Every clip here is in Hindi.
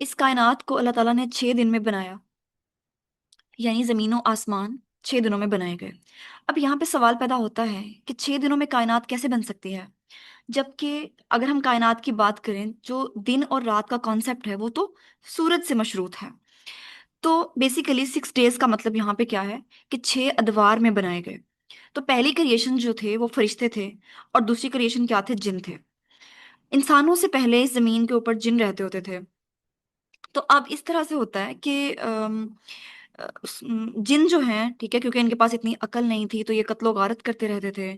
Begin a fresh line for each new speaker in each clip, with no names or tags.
इस कायनात को अल्लाह ताला ने 6 दिन में बनाया, यानी जमीन और आसमान 6 दिनों में बनाए गए। अब यहाँ पे सवाल पैदा होता है कि 6 दिनों में कायनात कैसे बन सकती है, जबकि अगर हम कायनात की बात करें, जो दिन और रात का कॉन्सेप्ट है वो तो सूरज से मशरूत है। तो बेसिकली 6 डेज का मतलब यहाँ पे क्या है कि 6 अदवार में बनाए गए। तो पहली क्रिएशन जो थे वो फरिश्ते थे, और दूसरी क्रिएशन क्या थे, जिन थे। इंसानों से पहले इस जमीन के ऊपर जिन रहते होते थे। तो अब इस तरह से होता है कि जिन जो हैं, ठीक है, क्योंकि इनके पास इतनी अकल नहीं थी तो ये कत्लो गारत करते रहते थे।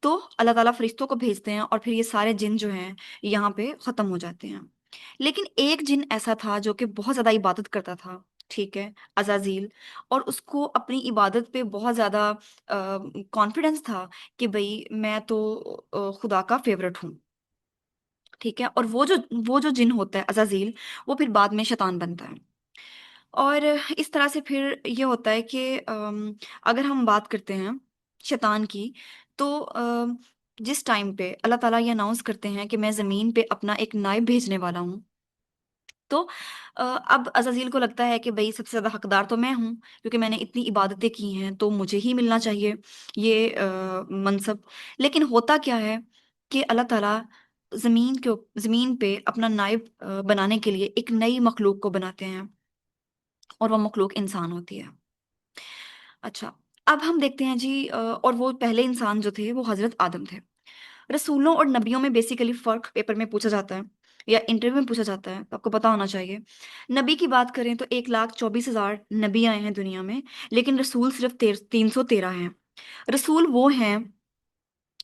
तो अल्लाह ताला फरिश्तों को भेजते हैं और फिर ये सारे जिन जो हैं यहाँ पे खत्म हो जाते हैं। लेकिन एक जिन ऐसा था जो कि बहुत ज्यादा इबादत करता था, ठीक है, अजाजील। और उसको अपनी इबादत पे बहुत ज्यादा कॉन्फिडेंस था कि भाई मैं तो खुदा का फेवरेट हूँ, ठीक है। और वो जो जिन होता है अजाजील, वो फिर बाद में शैतान बनता है। और इस तरह से फिर ये होता है कि अगर हम बात करते हैं शैतान की, तो जिस टाइम पे अल्लाह ताला ये अनाउंस करते हैं कि मैं ज़मीन पे अपना एक नायब भेजने वाला हूँ, तो अब अज़ाज़ील को लगता है कि भाई सबसे ज़्यादा हकदार तो मैं हूँ, क्योंकि मैंने इतनी इबादतें की हैं तो मुझे ही मिलना चाहिए ये मनसब। लेकिन होता क्या है कि अल्लाह ताला ज़मीन पे अपना नायब बनाने के लिए एक नई मखलूक को बनाते हैं, और वो मखलूक इंसान होती है। अच्छा, अब हम देखते हैं जी, और वो पहले इंसान जो थे वो हजरत आदम थे। रसूलों और नबियों में बेसिकली फर्क पेपर में पूछा जाता है या इंटरव्यू में पूछा जाता है, तो आपको पता होना चाहिए। नबी की बात करें तो 1,24,000 नबी आए हैं दुनिया में, लेकिन रसूल सिर्फ 313 हैं। रसूल वो हैं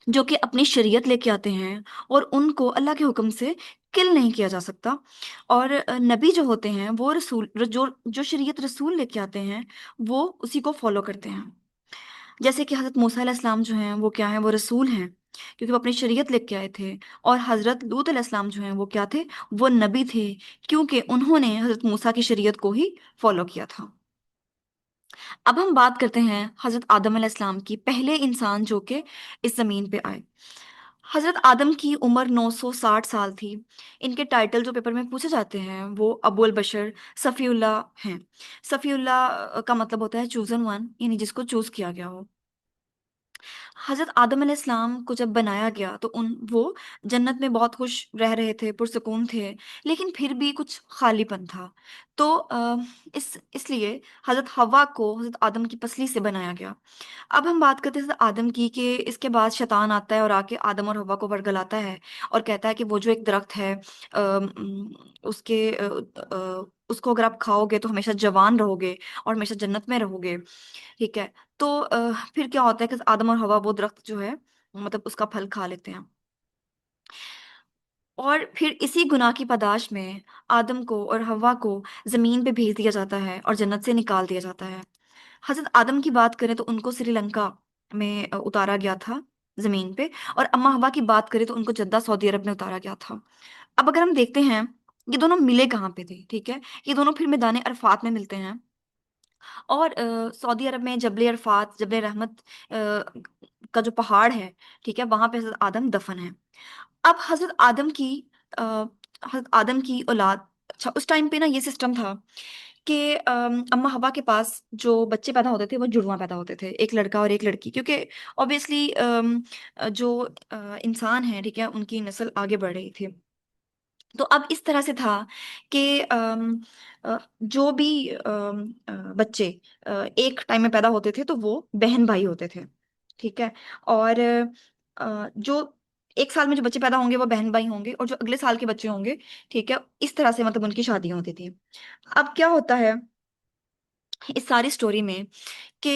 जो कि अपनी शरीयत लेके आते हैं, और उनको अल्लाह के हुक्म से किल नहीं किया जा सकता। और नबी जो होते हैं वो रसूल जो जो शरीयत रसूल लेके आते हैं, वो उसी को फॉलो करते हैं। जैसे कि हज़रत मूसा अलैहिस्सलाम जो हैं वो क्या हैं, वो रसूल हैं, क्योंकि वो अपनी शरीयत लेके आए थे। और हज़रत लूत अलैहिस्सलाम जो हैं वो क्या थे, वो नबी थे, क्योंकि उन्होंने हज़रत मूसा की शरीयत को ही फॉलो किया था। अब हम बात करते हैं हज़रत आदम अलैहिस्सलाम की, पहले इंसान जो कि इस ज़मीन पे आए। हज़रत आदम की उम्र 960 साल थी। इनके टाइटल जो पेपर में पूछे जाते हैं वो अबुल बशर सफ़ीउल्लाह हैं। सफ़ीउल्लाह का मतलब होता है चूजन वन, यानी जिसको चूज किया गया हो। हजरत आदम अलैहिस्सलाम को जब बनाया गया तो उन वो जन्नत में बहुत खुश रह रहे थे, पुरसकून थे, लेकिन फिर भी कुछ खालीपन था। तो इसलिए हजरत हवा को हजरत आदम की पसली से बनाया गया। अब हम बात करते हैं हजरत आदम की, कि इसके बाद शैतान आता है और आके आदम और हवा को वर्गलाता है और कहता है कि वो जो एक दरख्त है, उसको अगर आप खाओगे तो हमेशा जवान रहोगे और हमेशा जन्नत में रहोगे, ठीक है। तो फिर क्या होता है कि आदम और हवा वो दरख्त जो है, मतलब उसका फल खा लेते हैं। और फिर इसी गुनाह की पादाश में आदम को और हवा को जमीन पे भेज दिया जाता है और जन्नत से निकाल दिया जाता है। हजरत आदम की बात करें तो उनको श्रीलंका में उतारा गया था, जमीन पे। और अम्मा हवा की बात करें तो उनको जद्दा सऊदी अरब में उतारा गया था। अब अगर हम देखते हैं ये दोनों मिले कहाँ पे थे, ठीक है, ये दोनों फिर मैदान अरफात में मिलते हैं। और सऊदी अरब में जबल अरफात, जबल रहमत का जो पहाड़ है, ठीक है, वहां पे हजरत आदम दफन है। अब अ, हजरत आदम की औलाद, अच्छा उस टाइम पे ना ये सिस्टम था कि अम्मा हवा के पास जो बच्चे पैदा होते थे वो जुड़वा पैदा होते थे, एक लड़का और एक लड़की, क्योंकि ऑब्वियसली जो इंसान है, ठीक है, उनकी नस्ल आगे बढ़ रही थी। तो अब इस तरह से था कि जो भी बच्चे एक टाइम में पैदा होते थे तो वो बहन भाई होते थे, ठीक है। और जो एक साल में जो बच्चे पैदा होंगे वो बहन भाई होंगे, और जो अगले साल के बच्चे होंगे, ठीक है, इस तरह से मतलब उनकी शादियां होती थी। अब क्या होता है इस सारी स्टोरी में कि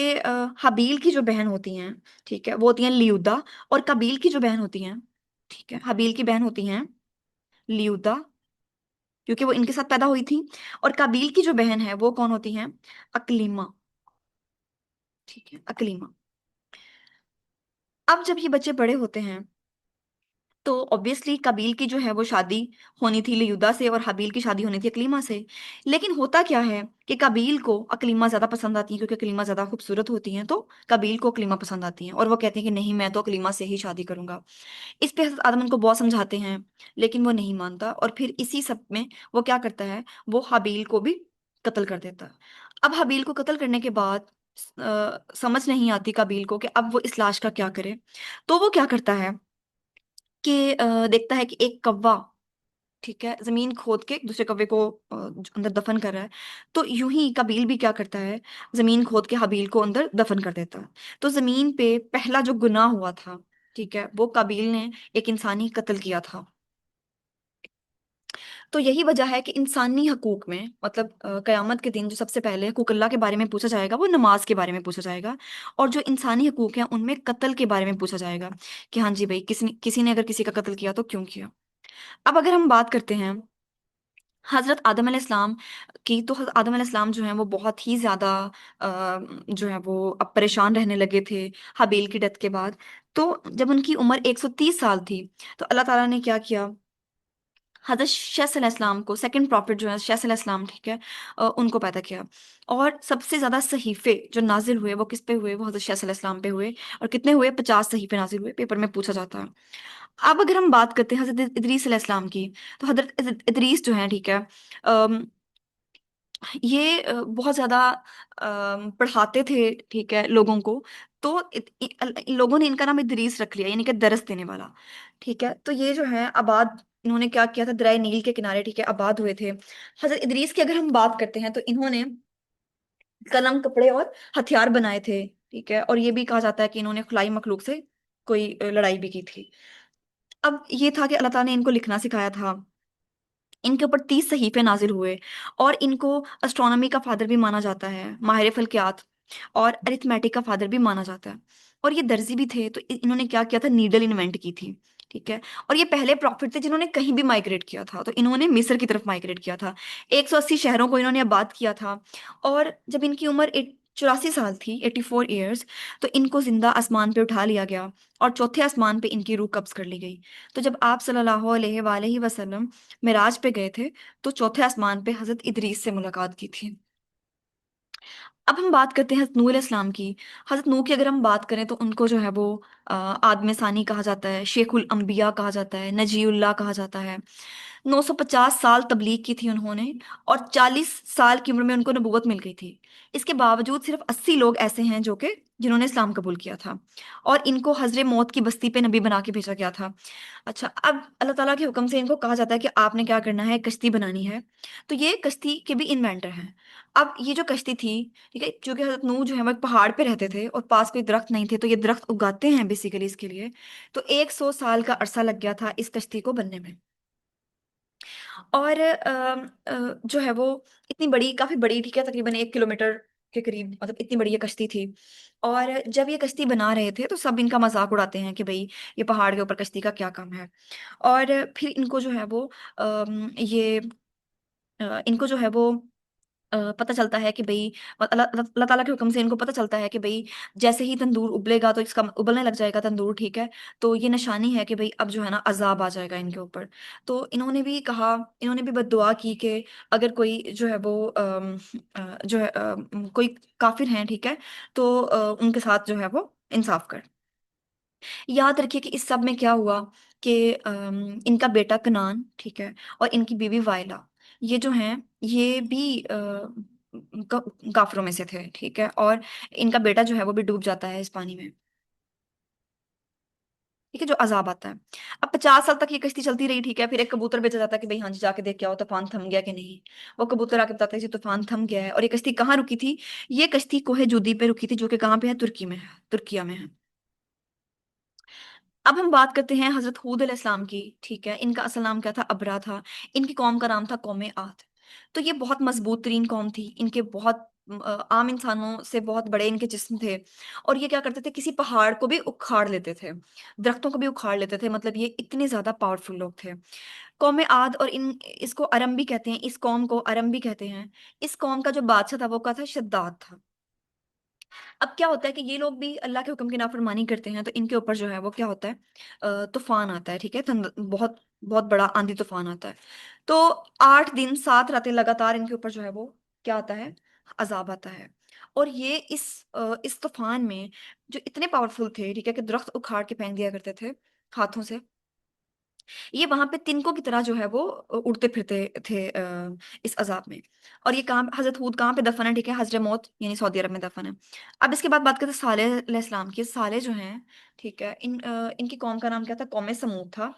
हबील की जो बहन होती हैं, ठीक है, वो होती हैं लियूदा। और कबील की जो बहन होती हैं, ठीक है, हबील की बहन होती हैं लियूदा, क्योंकि वो इनके साथ पैदा हुई थी। और काबिल की जो बहन है वो कौन होती है, अकलीमा, ठीक है, अकलीमा। अब जब ये बच्चे बड़े होते हैं तो ऑब्वियसली कबील की जो है वो शादी होनी थी लियुदा से, और हबील की शादी होनी थी अकलीमा से। लेकिन होता क्या है कि कबील को अकलीमा ज्यादा पसंद आती है, क्योंकि अकलीमा ज्यादा खूबसूरत होती हैं, तो कबील को अकलीमा पसंद आती हैं, और वो कहते हैं कि नहीं, मैं तो अकलीमा से ही शादी करूंगा। इस पे हजरत आदम उनको बहुत समझाते हैं, लेकिन वो नहीं मानता, और फिर इसी सब में वो क्या करता है, वो हबील को भी कत्ल कर देता है। अब हबील को कत्ल करने के बाद समझ नहीं आती कबील को कि अब वो इस लाश का क्या करे। तो वो क्या करता है कि देखता है कि एक कौवा, ठीक है, जमीन खोद के दूसरे कौवे को अंदर दफन कर रहा है। तो यूं ही कबील भी क्या करता है, जमीन खोद के हबील को अंदर दफन कर देता है। तो जमीन पे पहला जो गुनाह हुआ था, ठीक है, वो कबील ने एक इंसानी कत्ल किया था। तो यही वजह है कि इंसानी हकूक में, मतलब कयामत के दिन जो सबसे पहले हकूक अल्लाह के बारे में पूछा जाएगा वो नमाज के बारे में पूछा जाएगा। और जो इंसानी हकूक हैं उनमें कत्ल के बारे में पूछा जाएगा, कि हाँ जी भाई, किसी ने अगर किसी का कत्ल किया तो क्यों किया। अब अगर हम बात करते हैं हजरत आदम अलैहिस्सलाम की, तो हजरत आदम अलैहिस्सलाम जो है वो बहुत ही ज्यादा जो है वो अब परेशान रहने लगे थे हबील की डेथ के बाद। तो जब उनकी उम्र 130 साल थी, तो अल्लाह ताला ने क्या किया, हजरत शैस अलैहिस्सलाम को, सेकंड प्रॉफिट जो है शैस अलैहिस्सलाम, ठीक है, उनको पैदा किया। और सबसे ज्यादा सहीफे जो नाजिल हुए वो किस पे हुए, वो हजरत शैस अलैहिस्सलाम पे हुए। और कितने हुए, 50 सहीफे नाजिल हुए, पेपर में पूछा जाता है। अब अगर हम बात करते हैं हजरत इदरीस अलैहिस्सलाम की, तो हजरत इदरीस जो है, ठीक है, ये बहुत ज्यादा पढ़ाते थे, ठीक है, लोगों को। तो लोगों ने इनका नाम इदरीस रख लिया, यानी कि दरस देने वाला। ठीक है, तो ये जो है आबाद, इन्होंने क्या किया था, दरिया नील के किनारे, ठीक है, आबाद हुए थे। हजरत इदरीस की अगर हम बात करते हैं तो इन्होंने कलम, कपड़े और हथियार बनाए थे। ठीक है, और ये भी कहा जाता है कि इन्होंने खुलाई मखलूक से कोई लड़ाई भी की थी। अब ये था कि अल्लाह ताला ने इनको लिखना सिखाया था। इनके ऊपर 30 सहीफे नाजिल हुए। और इनको एस्ट्रोनॉमी का फादर भी माना जाता है, माहिर फल्कियात और अरिथमेटिक का फादर भी माना जाता है। और ये दर्जी भी थे, तो इन्होंने क्या किया था, नीडल इन्वेंट की थी। ठीक है, और ये पहले प्रॉफिट थे जिन्होंने कहीं भी माइग्रेट किया था, तो इन्होंने मिस्र की तरफ माइग्रेट किया था। 180 शहरों को इन्होंने आबाद किया था। और जब इनकी उम्र 84 साल थी, 84 ईयर्स, तो इनको जिंदा आसमान पे उठा लिया गया, और चौथे आसमान पे इनकी रूह कब्ज कर ली गई। तो जब आप सल्लल्लाहु अलैहि वसल्लम मिराज पे गए थे, तो चौथे आसमान पे हजरत इदरीस से मुलाकात की थी। अब हम बात करते हैं हजरत नूह अलैहिस्सलाम की। हजरत नूह की अगर हम बात करें तो उनको जो है वो आदम सानी कहा जाता है, शेखुल अंबिया कहा जाता है, नजीउल्लाह कहा जाता है। 950 साल तबलीग की थी उन्होंने, और 40 साल की उम्र में उनको नबूवत मिल गई थी। इसके बावजूद सिर्फ 80 लोग ऐसे हैं जो कि जिन्होंने इस्लाम कबूल किया था, और इनको हजरे मौत की बस्ती पे नबी बना के भेजा गया था। अच्छा, अब अल्लाह ताला के हुक्म से इनको कहा जाता है कि आपने क्या करना है, कश्ती बनानी है। तो ये कश्ती के भी इन्वेंटर हैं। अब ये जो कश्ती थी, ठीक है, क्योंकि हजरत नूह जो है वो एक पहाड़ पे रहते थे और पास कोई दरख्त नहीं थे, तो ये दरख्त उगाते हैं बेसिकली इसके लिए। तो 100 साल का अरसा लग गया था इस कश्ती को बनने में। और जो है वो इतनी बड़ी, काफी बड़ी, ठीक है, तकरीबन 1 किलोमीटर के करीब, मतलब इतनी बड़ी ये कश्ती थी। और जब ये कश्ती बना रहे थे तो सब इनका मजाक उड़ाते हैं कि भाई ये पहाड़ के ऊपर कश्ती का क्या काम है। और फिर इनको जो है वो ये इनको जो है वो पता चलता है कि भाई अल्लाह अल्लाह ताला के हुक्म से इनको पता चलता है कि भाई जैसे ही तंदूर उबलेगा तो इसका उबलने लग जाएगा तंदूर, ठीक है, तो ये निशानी है कि भाई अब जो है ना अजाब आ जाएगा इनके ऊपर। तो इन्होंने भी कहा, इन्होंने भी बद्दुआ की कि अगर कोई जो है वो जो है कोई काफिर हैं, ठीक है, तो उनके साथ जो है वो इंसाफ कर। याद रखिए कि इस सब में क्या हुआ कि इनका बेटा कनान, ठीक है, और इनकी बीवी वायला, ये जो हैं ये भी काफिरों में से थे, ठीक है, और इनका बेटा जो है वो भी डूब जाता है इस पानी में। ठीक है, जो अजाब आता है। अब 50 साल तक ये कश्ती चलती रही, ठीक है, फिर एक कबूतर भेजा जाता है कि भाई हाँ जी जाके देख के आओ तूफान थम गया कि नहीं। वो कबूतर आके बताता है कि तूफान थम गया है। और ये कश्ती कहाँ रुकी थी, ये कश्ती कोहे जूदी पे रुकी थी, जो कि कहाँ पे है, तुर्की में है, तुर्किया में है। अब हम बात करते हैं हजरत हूद अलैहिस्सलाम की। ठीक है, इनका असल नाम क्या था, अबरा था। इनकी कौम का नाम था कौम आद। तो ये बहुत मजबूत तरीन कौम थी, इनके बहुत आम इंसानों से बहुत बड़े इनके जिस्म थे। और ये क्या करते थे, किसी पहाड़ को भी उखाड़ लेते थे, दरख्तों को भी उखाड़ लेते थे, मतलब ये इतने ज्यादा पावरफुल लोग थे। कौम आद, और इन इसको अरम भी कहते हैं, इस कौम को अरम भी कहते हैं। इस कौम का जो बादशाह था वो का था, शद्दाद था। अब क्या होता है कि ये लोग भी अल्लाह के हुक्म की नाफरमानी करते हैं, तो इनके ऊपर जो है वो क्या होता है, तूफान आता है, ठीक है, बहुत बहुत बड़ा आंधी तूफान आता है। तो 8 दिन 7 रातें लगातार इनके ऊपर जो है वो क्या आता है, अजाब आता है। और ये इस तूफान में जो इतने पावरफुल थे, ठीक है, कि दरख्त उखाड़ के फेंक दिया करते थे हाथों से, ये वहां पे तिनकों की तरह जो है वो उड़ते फिरते थे इस अजाब में। और ये कहाँ, हजरत हूद कहाँ पे दफन है, ठीक है, हजर मौत यानी सऊदी अरब में दफन है। अब इसके बाद बात करते हैं सालेह अलैहिस्सलाम की। साले जो हैं, ठीक है, इनकी कौम का नाम क्या था, कौम समूद था।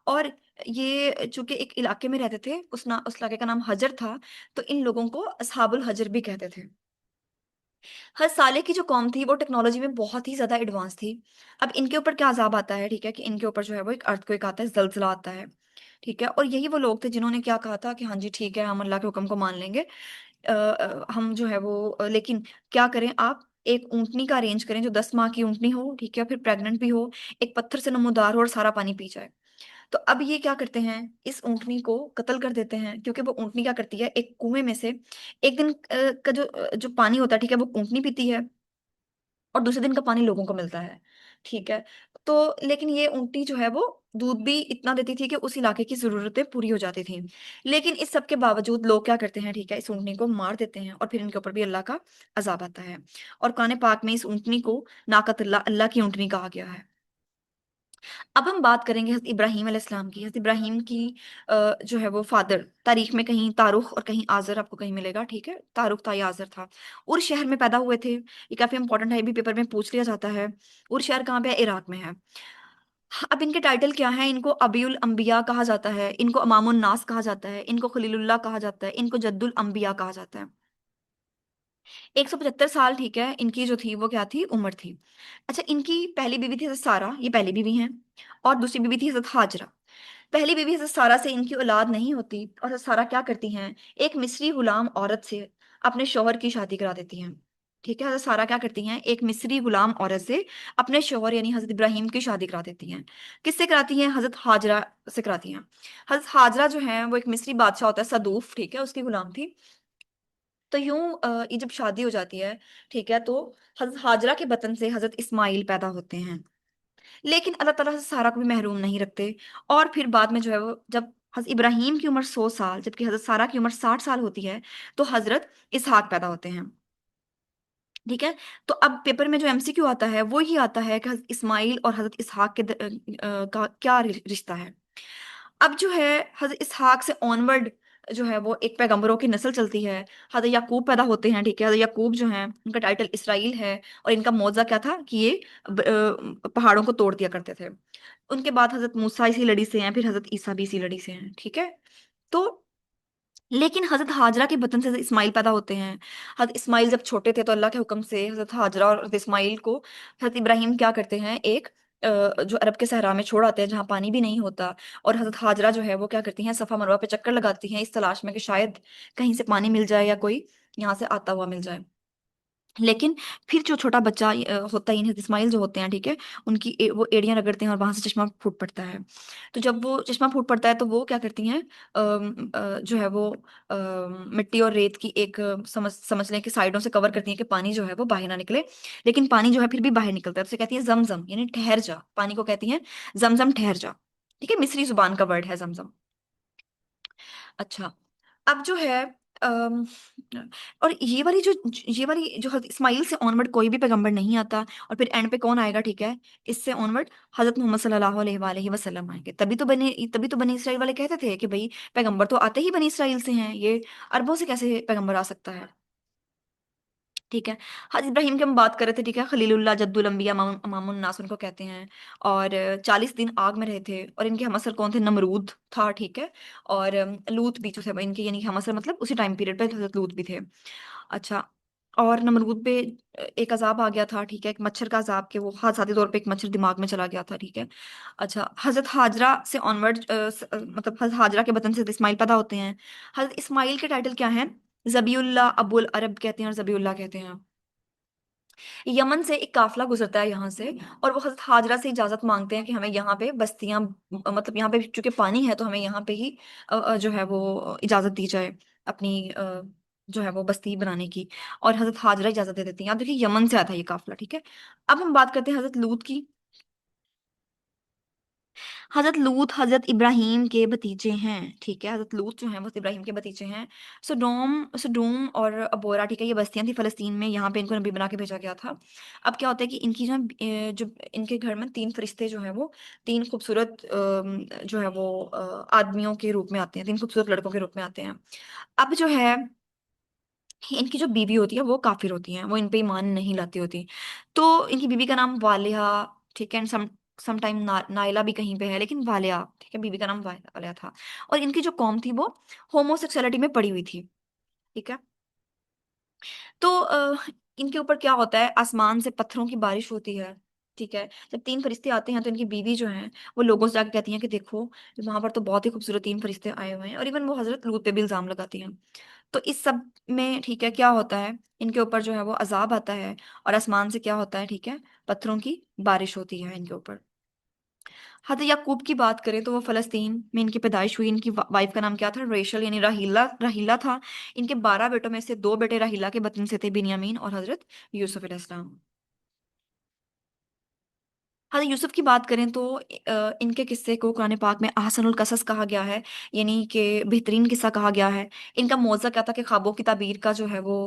और ये चूंकि एक इलाके में रहते थे, उस इलाके का नाम हजर था, तो इन लोगों को असहाबुल हजर भी कहते थे। हर साले की जो कौम थी वो टेक्नोलॉजी में बहुत ही ज्यादा एडवांस थी। अब इनके ऊपर क्या अजाब आता है, ठीक है, कि इनके ऊपर जो है वो एक अर्थक्वेक आता है, जलजिला आता है, ठीक है। और यही वो लोग थे जिन्होंने क्या कहा था कि हाँ जी ठीक है, हम अल्लाह के हुक्म को मान लेंगे। हम जो है वो लेकिन क्या करें आप, एक ऊंटनी का अरेंज करें जो 10 माह की ऊंटनी हो, ठीक है, फिर प्रेग्नेंट भी हो, एक पत्थर से नमूदार हो और सारा पानी पी जाए। तो अब ये क्या करते हैं, इस ऊंटनी को कत्ल कर देते हैं, क्योंकि वो ऊंटनी क्या करती है, एक कुएं में से एक दिन का जो पानी होता है, ठीक है, वो ऊंटनी पीती है, और दूसरे दिन का पानी लोगों को मिलता है, ठीक है। तो लेकिन ये ऊंटनी जो है वो दूध भी इतना देती थी कि उस इलाके की जरूरतें पूरी हो जाती थी। लेकिन इस सब के बावजूद लोग क्या करते हैं, ठीक है, इस ऊंटनी को मार देते हैं, और फिर इनके ऊपर भी अल्लाह का अजाब आता है। और कुरान पाक में इस ऊंटनी को नाकतुल्लाह, अल्लाह की ऊंटनी कहा गया है। अब हम बात करेंगे हज़रत इब्राहीम अलैहिस्सलाम की। हज़रत इब्राहीम की जो है वो फादर, तारीख में कहीं तारुख और कहीं आजर आपको कहीं मिलेगा, ठीक है, तारुख था या आजर था। उर शहर में पैदा हुए थे, ये काफी इंपॉर्टेंट है, ये भी पेपर में पूछ लिया जाता है। उर शहर कहाँ पे है, इराक में है। अब इनके टाइटल क्या है, इनको अबीउल अंबिया कहा जाता है, इनको अमामुन नास कहा जाता है, इनको खलीलुल्लाह कहा जाता है, इनको जद्दुल अंबिया कहा जाता है। 175 साल, ठीक है, इनकी जो थी वो क्या थी, उम्र थी। अच्छा, इनकी पहली बीवी थी हज़रत सारा, ये पहली बीवी हैं। और दूसरी बीवी थी हज़रत हाजरा। पहली बीवी हज़रत सारा से इनकी औलाद नहीं होती, और हज़रत सारा क्या करती हैं, एक मिस्री गुलाम औरत से अपने शौहर की शादी करा देती हैं। ठीक है, हज़रत सारा क्या करती हैं, एक मिस्री गुलाम औरत से अपने शौहर यानी हज़रत इब्राहीम की शादी करा देती हैं। किससे कराती हैं, हज़रत हाजरा से कराती हैं। हज़रत हाजरा जो है वो एक मिस्री बादशाह होता है सदूफ, ठीक है, उसकी गुलाम थी। तो यूं ये जब शादी हो जाती है, ठीक है, तो हज़रत हाजरा के बतन से हज़रत इस्माइल पैदा होते हैं। लेकिन अल्लाह ताला से सारा को भी महरूम नहीं रखते। और फिर बाद में जो है वो जब हज़रत इब्राहीम की उम्र 100 साल, जबकि हज़रत सारा की उम्र 60 साल होती है, तो हज़रत इसहाक पैदा होते हैं। ठीक है। तो अब पेपर में जो एमसीक्यू आता है वो ही आता है कि हज़रत इस्माइल और हज़रत इसहाक का क्या रिश्ता है। अब जो है हज़रत इसहाक से ऑनवर्ड जो है वो एक पैगंबरों की नस्ल चलती है। हज़रत याकूब पैदा होते हैं, ठीक है, हज़रत याकूब जो हैं उनका टाइटल इसराइल है। और इनका मौज़ा क्या था कि ये पहाड़ों को तोड़ दिया करते थे। उनके बाद हज़रत मूसा इसी लड़ी से हैं, फिर हज़रत ईसा भी इसी लड़ी से हैं, ठीक है। तो लेकिन हज़रत हाजरा के बतन से हज़रत इस्माइल पैदा होते हैं। हज़रत इस्माइल जब छोटे थे तो अल्लाह के हुक्म से हज़रत हाजरा और हज़रत इस्माइल को हज़रत इब्राहीम क्या करते हैं, एक जो अरब के सहरा में छोड़ आते हैं जहाँ पानी भी नहीं होता। और हज़रत हाजरा जो है वो क्या करती हैं, सफ़ा मरवा पे चक्कर लगाती हैं इस तलाश में कि शायद कहीं से पानी मिल जाए या कोई यहाँ से आता हुआ मिल जाए। लेकिन फिर जो छोटा बच्चा होता है, यानी इस्माइल जो होते हैं, ठीक है, उनकी वो एड़ियां रगड़ते हैं और वहां से चश्मा फूट पड़ता है। तो जब वो चश्मा फूट पड़ता है तो वो क्या करती हैं, जो है वो मिट्टी और रेत की एक समझ समझ लें कि साइडों से कवर करती हैं कि पानी जो है वो बाहर ना निकले। लेकिन पानी जो है फिर भी बाहर निकलता है, तो उसे कहती है जमजम, यानी ठहर जा, पानी को कहती हैं जमजम, ठहर जा। ठीक है, मिस्री जुबान का वर्ड है जमजम। अच्छा, अब जो है अम, और ये वाली जो हज़रत इस्माइल से ऑनवर्ड कोई भी पैगंबर नहीं आता। और फिर एंड पे कौन आएगा, ठीक है, इससे ऑनवर्ड हज़रत मोहम्मद सल्लल्लाहु अलैहि वसल्लम आएंगे। तभी तो बनी इसराइल वाले कहते थे कि भाई पैगंबर तो आते ही बनी इसराइल से हैं, ये अरबों से कैसे पैगंबर आ सकता है। ठीक है। हज इब्राहिम की हम बात कर रहे थे, ठीक है, खलीलुल्लाह जद्दुल अंबिया इमामुन नास उनको कहते हैं। और 40 दिन आग में रहे थे। और इनके हमअसर कौन थे, नमरूद था, ठीक है। और लूत भी जो थे इनके, यानी कि हमअसर मतलब उसी टाइम पीरियड पे हज़रत लूत भी थे। अच्छा, और नमरूद पे एक अजाब आ गया था, ठीक है, एक मच्छर का अजाब, के वो हादसाती तौर पे एक मच्छर दिमाग में चला गया था, ठीक है। अच्छा, हजरत हाजरा से ऑनवर्ड मतलब हजरत हाजरा के बतन से इस्माइल पैदा होते हैं। हजरत इस्माइल के टाइटल क्या है, जबीउल्लाह अबुल अरब कहते हैं और जबीउल्लाह कहते हैं। यमन से एक काफिला गुजरता है यहाँ से, और वो हजरत हाजरा से इजाजत मांगते हैं कि हमें यहाँ पे बस्तियां, मतलब यहाँ पे चूंकि पानी है तो हमें यहाँ पे ही जो है वो इजाजत दी जाए अपनी जो है वो बस्ती बनाने की, और हजरत हाजरा इजाजत दे देती हैं। आप देखिए यमन से आया था ये काफिला, ठीक है। अब हम बात करते हैं हजरत लूत की। हजरत लूत हजरत इब्राहिम के भतीजे हैं, ठीक है। हजरत लूत जो हैं वो इब्राहिम के भतीजे हैं। सडोम और अबोरा, ठीक है, ये बस्तियां थी फलस्तीन में, यहाँ पे इनको नबी बना के भेजा गया था। अब क्या होता है कि इनकी जो इनके घर में तीन फरिश्ते जो हैं वो तीन खूबसूरत जो है वो आदमियों के रूप में आते हैं, तीन खूबसूरत लड़कों के रूप में आते हैं। अब जो है इनकी जो बीवी होती है वो काफिर होती है, वो इन पे ईमान नहीं लाती होती। तो इनकी बीवी का नाम वालिया, ठीक है। एंड समटाइम नाइला भी कहीं पे है, लेकिन वालिया, ठीक है, बीवी का नाम वालिया था। और इनकी जो कौम थी वो होमोसेक्सुअलिटी में पड़ी हुई थी, ठीक है। तो इनके ऊपर क्या होता है, आसमान से पत्थरों की बारिश होती है, ठीक है। जब तीन फरिश्ते आते हैं तो इनकी बीवी जो है वो लोगों से जाकर कहती हैं कि देखो वहां पर तो बहुत ही खूबसूरत तीन फरिश्ते आए हुए हैं, और इवन वो हजरत लूत पे भी इल्जाम लगाती हैं। तो इस सब में, ठीक है, क्या होता है, इनके ऊपर जो है वो अजाब आता है, और आसमान से क्या होता है, ठीक है, पत्थरों की बारिश होती है इनके ऊपर। हजरत याकूब की बात करें तो वो फलस्तीन में इनकी पैदाइश हुई। इनकी वाइफ का नाम क्या था, रेशल यानी राहीला, राहीला था। इनके 12 बेटों में से दो बेटे राहीला के बतन से थे, बिन्यामीन और हजरत यूसुफ अलैहिस्सलाम। हाँ, यूसुफ की बात करें तो इनके किस्से को कुरान पाक में अहसनुल कसस कहा गया है, यानी कि बेहतरीन किस्सा कहा गया है। इनका मौज़ा क्या था कि ख्वाबों की ताबीर का जो है वो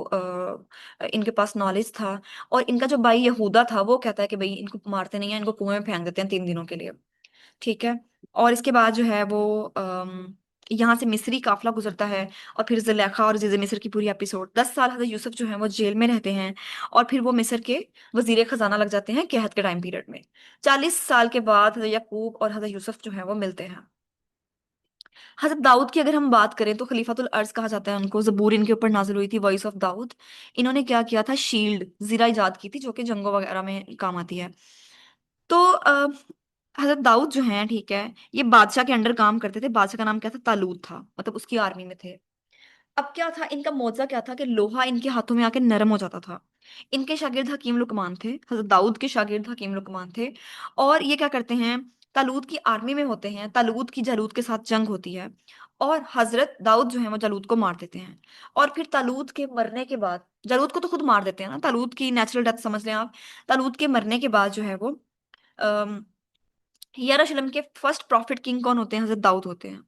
इनके पास नॉलेज था। और इनका जो भाई यहूदा था वो कहता है कि भाई इनको मारते नहीं है, इनको कुएं में फेंक देते हैं 3 दिनों के लिए, ठीक है। और इसके बाद जो है वो यहाँ से मिस्री काफिला गुजरता है, और फिर जुलेखा और जीज़े मिस्र की पूरी एपिसोड। 10 साल हजरत यूसुफ जो है वो जेल में रहते हैं, और फिर वो मिस्र के वजीर खजाना लग जाते हैं कहत के टाइम पीरियड में। 40 साल के बाद हजरत यकूब और हजरत यूसुफ जो है वो मिलते हैं। हजरत दाऊद की अगर हम बात करें तो खलीफातुल अर्ज कहा जाता है उनको, जबूर इनके ऊपर नाजिल हुई थी, वॉइस ऑफ दाऊद। इन्होंने क्या किया था, शील्ड जीरा इजाद की थी, जो कि जंगों वगैरह में काम आती है। तो हजरत दाऊद जो हैं, ठीक है, ये बादशाह के अंडर काम करते थे। बादशाह का नाम क्या था, तालूत था, मतलब उसकी आर्मी में थे। अब क्या था, इनका मौजा क्या था कि लोहा इनके हाथों में आके नरम हो जाता था। इनके शागिर्द हकीम लुकमान थे, हजरत दाऊद के शागिर्द हकीम लुकमान थे। और ये क्या करते हैं, तालूत की आर्मी में होते हैं, तालूत की जालूत के साथ जंग होती है, और हजरत दाऊद जो है वो जालूत को मार देते हैं। और फिर तालूत के मरने के बाद, जालूत को तो खुद मार देते हैं ना, तालूत की नेचुरल डेथ समझ लें आप। तालूत के मरने के बाद जो है वो यरूशलेम के फर्स्ट प्रॉफिट किंग कौन होते हैं, हजरत दाऊद होते हैं,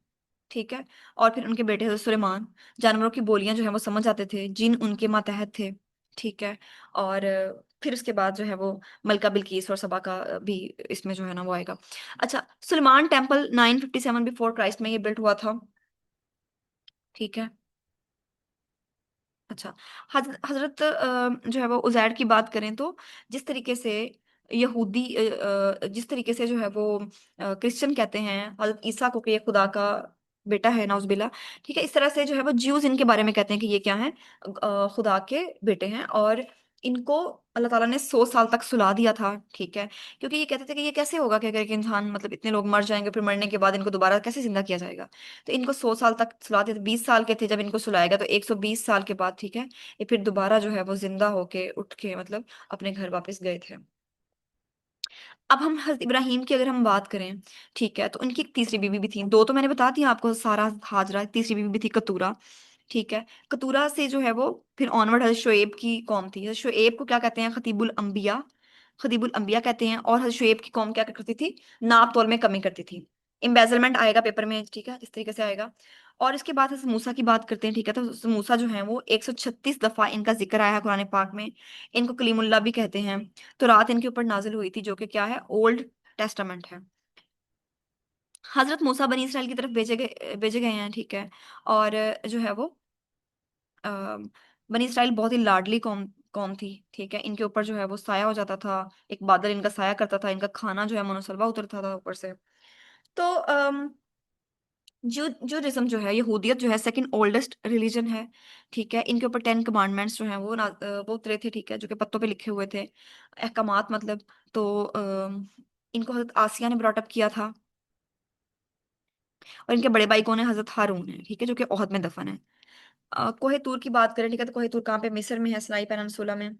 ठीक है। और फिर उनके बेटे हजरत सुलेमान जानवरों की बोलियां जो है वो समझ आते थे, जिन उनके मातहत थे, ठीक है। और फिर उसके बाद जो है वो मलका बिल्किस और सबा का भी इसमें जो है ना वो आएगा। अच्छा, सुलेमान टेम्पल 957 बिफोर क्राइस्ट में ये बिल्ट हुआ था, ठीक है। अच्छा, हजरत जो है वो उजैर की बात करें तो जिस तरीके से यहूदी जिस तरीके से जो है वो क्रिश्चियन कहते हैं हजरत ईसा को कि ये खुदा का बेटा है, नाउजुबिल्ला, ठीक है, इस तरह से जो है वो ज्यूज इनके बारे में कहते हैं कि ये क्या है, खुदा के बेटे हैं। और इनको अल्लाह ताला ने 100 साल तक सुला दिया था, ठीक है। क्योंकि ये कहते थे कि ये कैसे होगा कि अगर एक इंसान, मतलब इतने लोग मर जाएंगे, फिर मरने के बाद इनको दोबारा कैसे जिंदा किया जाएगा। तो इनको 100 साल तक सुला दिया था। 20 साल के थे जब इनको सुलाएगा, तो 120 साल के बाद, ठीक है, ये फिर दोबारा जो है वो जिंदा होके उठ के, मतलब अपने घर वापस गए थे। अब हम हजरत इब्राहिम की अगर हम बात करें, ठीक है, तो उनकी एक तीसरी बीवी भी थी। दो तो मैंने बता दिया आपको, सारा, हाजरा। तीसरी बीवी भी थी कतूरा, ठीक है। कतूरा से जो है वो फिर ऑनवर्ड हजरत शोएब की कौम थी। हजरत शोएब को क्या कहते हैं, खतीबुल अंबिया, खतीबुल अंबिया कहते हैं। और हजरत शोएब की कौम क्या करती थी, नाप तोल में कमी करती थी। एम्बेजलमेंट आएगा पेपर में, ठीक है, इस तरीके से आएगा। और इसके बाद हजरत मूसा की बात करते हैं, ठीक है। तो हजरत मूसा जो है वो 136 दफा इनका जिक्र आया है कुरान पाक में। इनको कलीमुल्लाह भी कहते हैं। तो रात इनके ऊपर नाजिल हुई थी, जो कि क्या है, ओल्ड टेस्टामेंट है। हजरत मूसा बनी इसराइल की तरफ भेजे गए हैं, ठीक है। और जो है वो अ, बनी इसराइल बहुत ही लाडली कौम कौम थी, ठीक है। इनके ऊपर जो है वो साया हो जाता था, एक बादल इनका साया करता था, इनका खाना जो है मोनोसलवा उतरता था ऊपर से। तो जूडिज्म जो है, यहूदियत जो है, सेकंड ओल्डेस्ट रिलीजन है, ठीक है। इनके ऊपर 10 कमांडमेंट्स जो हैं वो उतरे थे, ठीक है, जो कि पत्तों पे लिखे हुए थे, अहकामात मतलब। तो इनको हजरत आसिया ने ब्रॉटअप किया था। और इनके बड़े भाई कौन है, हजरत हारून है, ठीक है, जो कि ओहद में दफन है। कोहे तूर की बात करें, ठीक है, तो कोहे तूर कहाँ पे, मिस्र में है, सिनाई पेनिनसुला में।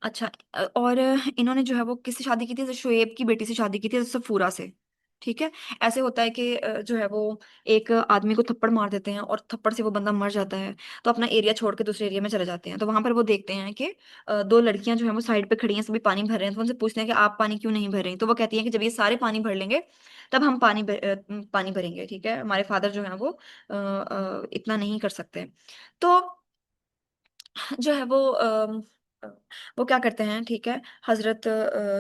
अच्छा, और इन्होंने जो है वो किससे शादी की थी, शोएब की बेटी से शादी की थी, सफूरा से, ठीक है। ऐसे होता है कि जो है वो एक आदमी को थप्पड़ मार देते हैं और थप्पड़ से वो बंदा मर जाता है। तो अपना एरिया छोड़ के दूसरे एरिया में चले जाते हैं, तो वहां पर वो देखते हैं कि दो लड़कियां जो है वो साइड पे खड़ी हैं, सभी पानी भर रहे हैं। तो उनसे पूछते हैं कि आप पानी क्यों नहीं भर रही? तो वो कहती हैं कि जब ये सारे पानी भर लेंगे तब हम पानी भरेंगे। ठीक है, हमारे फादर जो है वो इतना नहीं कर सकते। तो जो है अ, वो क्या करते हैं, ठीक है, हजरत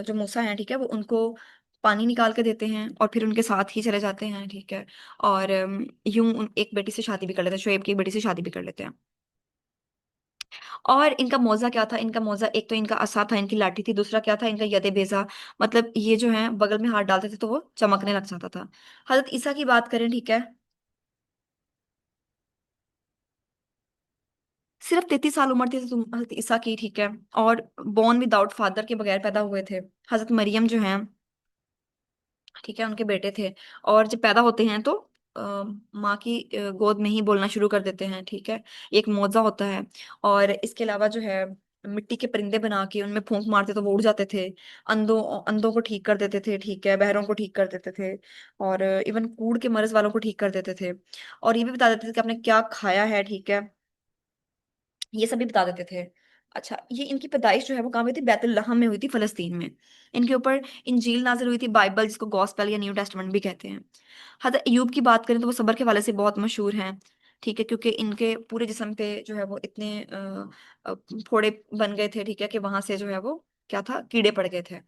जो मूसा हैं, ठीक है, वो उनको पानी निकाल के देते हैं और फिर उनके साथ ही चले जाते हैं। ठीक है। और यूं एक बेटी से शादी भी कर लेते हैं, शोएब की एक बेटी से शादी भी कर लेते हैं। और इनका मौजा क्या था? इनका मौजा एक तो इनका असा था, इनकी लाठी थी, दूसरा क्या था? इनका यदे बेजा। मतलब ये जो है बगल में हाथ डालते थे तो वो चमकने लग जाता था। हजरत ईसा की बात करें, ठीक है, सिर्फ 33 साल उम्र थी हजरत ईसा की। ठीक है। और बॉर्न विदाउट फादर के बगैर पैदा हुए थे। हजरत मरियम जो हैं, ठीक है, उनके बेटे थे। और जब पैदा होते हैं तो अ, माँ की गोद में ही बोलना शुरू कर देते हैं। ठीक है। एक मौजा होता है। और इसके अलावा जो है मिट्टी के परिंदे बना के उनमें फूंक मारते तो वो उड़ जाते थे। अंधों अंधों को ठीक कर देते थे। ठीक है, बहरों को ठीक कर देते थे। और इवन कूड़ के मर्ज वालों को ठीक कर देते थे। और ये भी बता देते थे कि आपने क्या खाया है। ठीक है, ये सभी बता देते थे। अच्छा, ये इनकी पैदाइश जो है वो कहाँ हुई थी? बैतुलहम में हुई थी, फलस्तीन में। इनके ऊपर इंजील नाजिल हुई थी, बाइबल जिसको गॉस्पेल या न्यू टेस्टमेंट भी कहते हैं। हजरत अयूब की बात करें तो वो सबर के वाले से बहुत मशहूर हैं। ठीक है, क्योंकि इनके पूरे जिस्म पे जो है वो इतने फोड़े बन गए थे, ठीक है, कि वहां से जो है वो क्या था, कीड़े पड़ गए थे।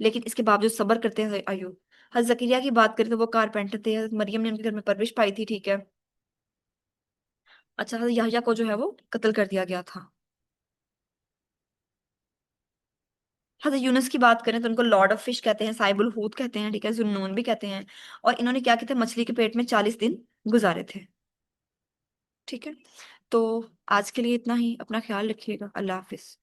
लेकिन इसके बावजूद सबर करते हैं अयूब। हजरत जकरिया की बात करें तो वो कारपेंटर थे। हजरत मरियम ने उनके घर में परवरिश पाई थी। ठीक है। अच्छा, हजरत याह्या को जो है वो कत्ल कर दिया गया था। हजरत यूनुस की बात करें तो उनको लॉर्ड ऑफ फिश कहते हैं, साइबुल हूत कहते हैं, ठीक है, जुन्नून भी कहते हैं। और इन्होंने क्या किया था? मछली के पेट में 40 दिन गुजारे थे। ठीक है। तो आज के लिए इतना ही। अपना ख्याल रखिएगा। अल्लाह हाफिज।